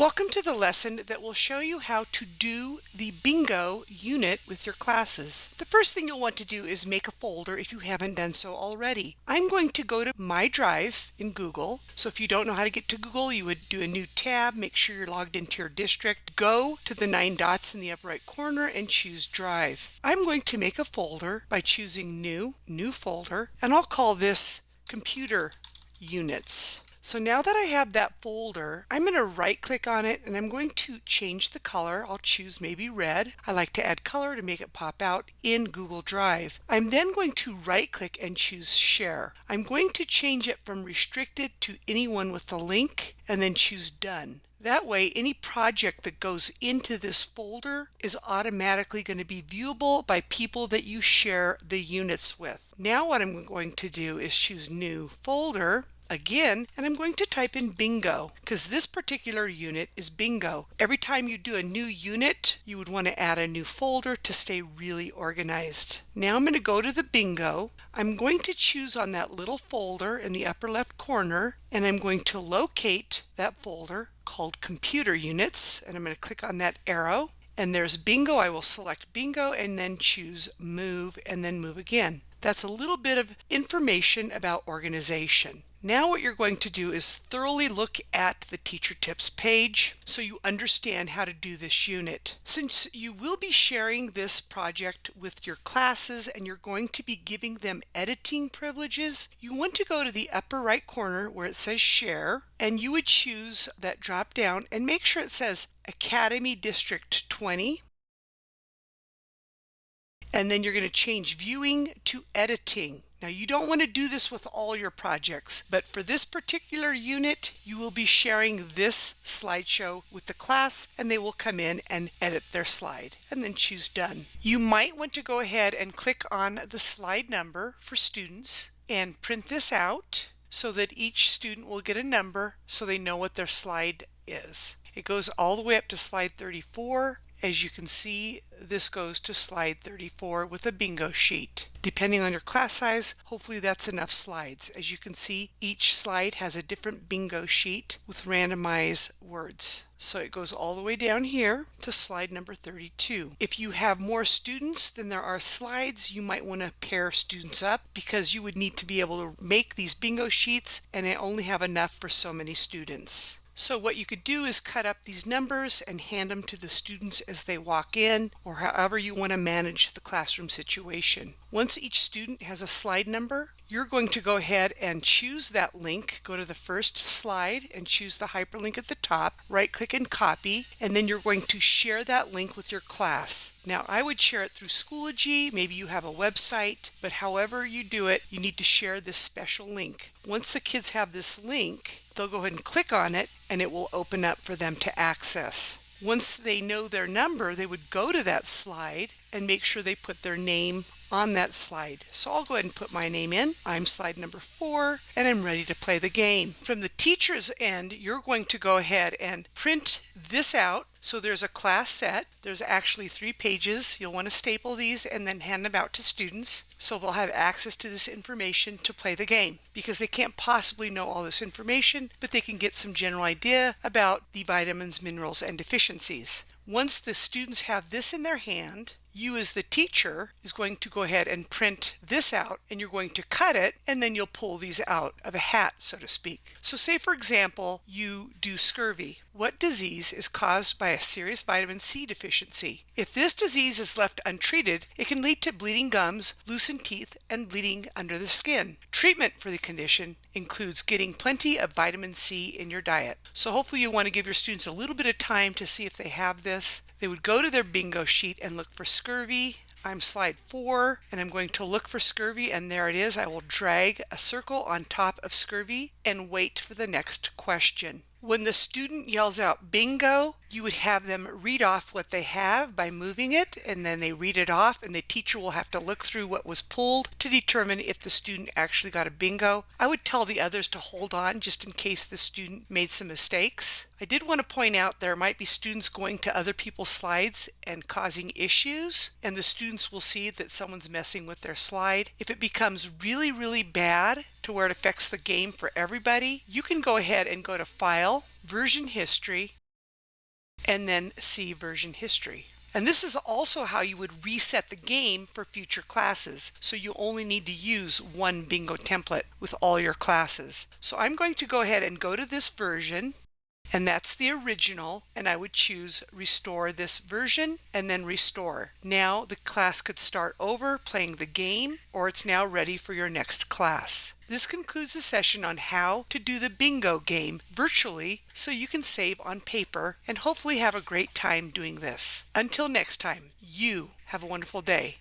Welcome to the lesson that will show you how to do the bingo unit with your classes. The first thing you'll want to do is make a folder if you haven't done so already. I'm going to go to My Drive in Google. So if you don't know how to get to Google, you would do a new tab, make sure you're logged into your district, go to the 9 dots in the upper right corner and choose Drive. I'm going to make a folder by choosing New Folder, and I'll call this Computer Units. So now that I have that folder, I'm going to right click on it and I'm going to change the color. I'll choose maybe red. I like to add color to make it pop out in Google Drive. I'm then going to right click and choose Share. I'm going to change it from restricted to anyone with the link and then choose Done. That way, any project that goes into this folder is automatically going to be viewable by people that you share the units with. Now what I'm going to do is choose New Folder again, and I'm going to type in bingo because this particular unit is bingo. Every time you do a new unit, you would want to add a new folder to stay really organized. Now I'm going to go to the bingo. I'm going to choose on that little folder in the upper left corner, and I'm going to locate that folder called Computer Units, and I'm going to click on that arrow, and there's bingo. I will select bingo and then choose move and then move again. That's a little bit of information about organization. Now what you're going to do is thoroughly look at the teacher tips page so you understand how to do this unit. Since you will be sharing this project with your classes and you're going to be giving them editing privileges, you want to go to the upper right corner where it says Share, and you would choose that drop down and make sure it says Academy District 20. And then you're going to change viewing to editing. Now you don't want to do this with all your projects, but for this particular unit, you will be sharing this slideshow with the class and they will come in and edit their slide and then choose Done. You might want to go ahead and click on the slide number for students and print this out so that each student will get a number so they know what their slide is. It goes all the way up to slide 34. As you can see, this goes to slide 34 with a bingo sheet. Depending on your class size, hopefully that's enough slides. As you can see, each slide has a different bingo sheet with randomized words. So it goes all the way down here to slide number 32. If you have more students than there are slides, you might want to pair students up because you would need to be able to make these bingo sheets and only have enough for so many students. So what you could do is cut up these numbers and hand them to the students as they walk in, or however you want to manage the classroom situation. Once each student has a slide number, you're going to go ahead and choose that link, go to the first slide and choose the hyperlink at the top, right click and copy, and then you're going to share that link with your class. Now I would share it through Schoology, maybe you have a website, but however you do it, you need to share this special link. Once the kids have this link, they'll go ahead and click on it and it will open up for them to access. Once they know their number, they would go to that slide and make sure they put their name on that slide. So I'll go ahead and put my name in. I'm slide number 4 and I'm ready to play the game. From the teacher's end, you're going to go ahead and print this out. So there's a class set. There's actually 3 pages. You'll want to staple these and then hand them out to students so they'll have access to this information to play the game, because they can't possibly know all this information, but they can get some general idea about the vitamins, minerals, and deficiencies. Once the students have this in their hand, you as the teacher is going to go ahead and print this out and you're going to cut it, and then you'll pull these out of a hat, so to speak. So say for example you do scurvy. What disease is caused by a serious vitamin C deficiency? If this disease is left untreated, it can lead to bleeding gums, loosened teeth, and bleeding under the skin. Treatment for the condition includes getting plenty of vitamin C in your diet. So hopefully you want to give your students a little bit of time to see if they have this. They would go to their bingo sheet and look for scurvy. I'm slide 4 and I'm going to look for scurvy, and there it is. I will drag a circle on top of scurvy and wait for the next question. When the student yells out bingo, you would have them read off what they have by moving it, and then they read it off, and the teacher will have to look through what was pulled to determine if the student actually got a bingo. I would tell the others to hold on just in case the student made some mistakes. I did want to point out there might be students going to other people's slides and causing issues, and the students will see that someone's messing with their slide. If it becomes really, really bad to where it affects the game for everybody, you can go ahead and go to File, Version History, and then see version history. And this is also how you would reset the game for future classes. So you only need to use one bingo template with all your classes. So I'm going to go ahead and go to this version, and that's the original, and I would choose restore this version and then restore. Now the class could start over playing the game, or it's now ready for your next class. This concludes the session on how to do the bingo game virtually so you can save on paper and hopefully have a great time doing this. Until next time, you have a wonderful day.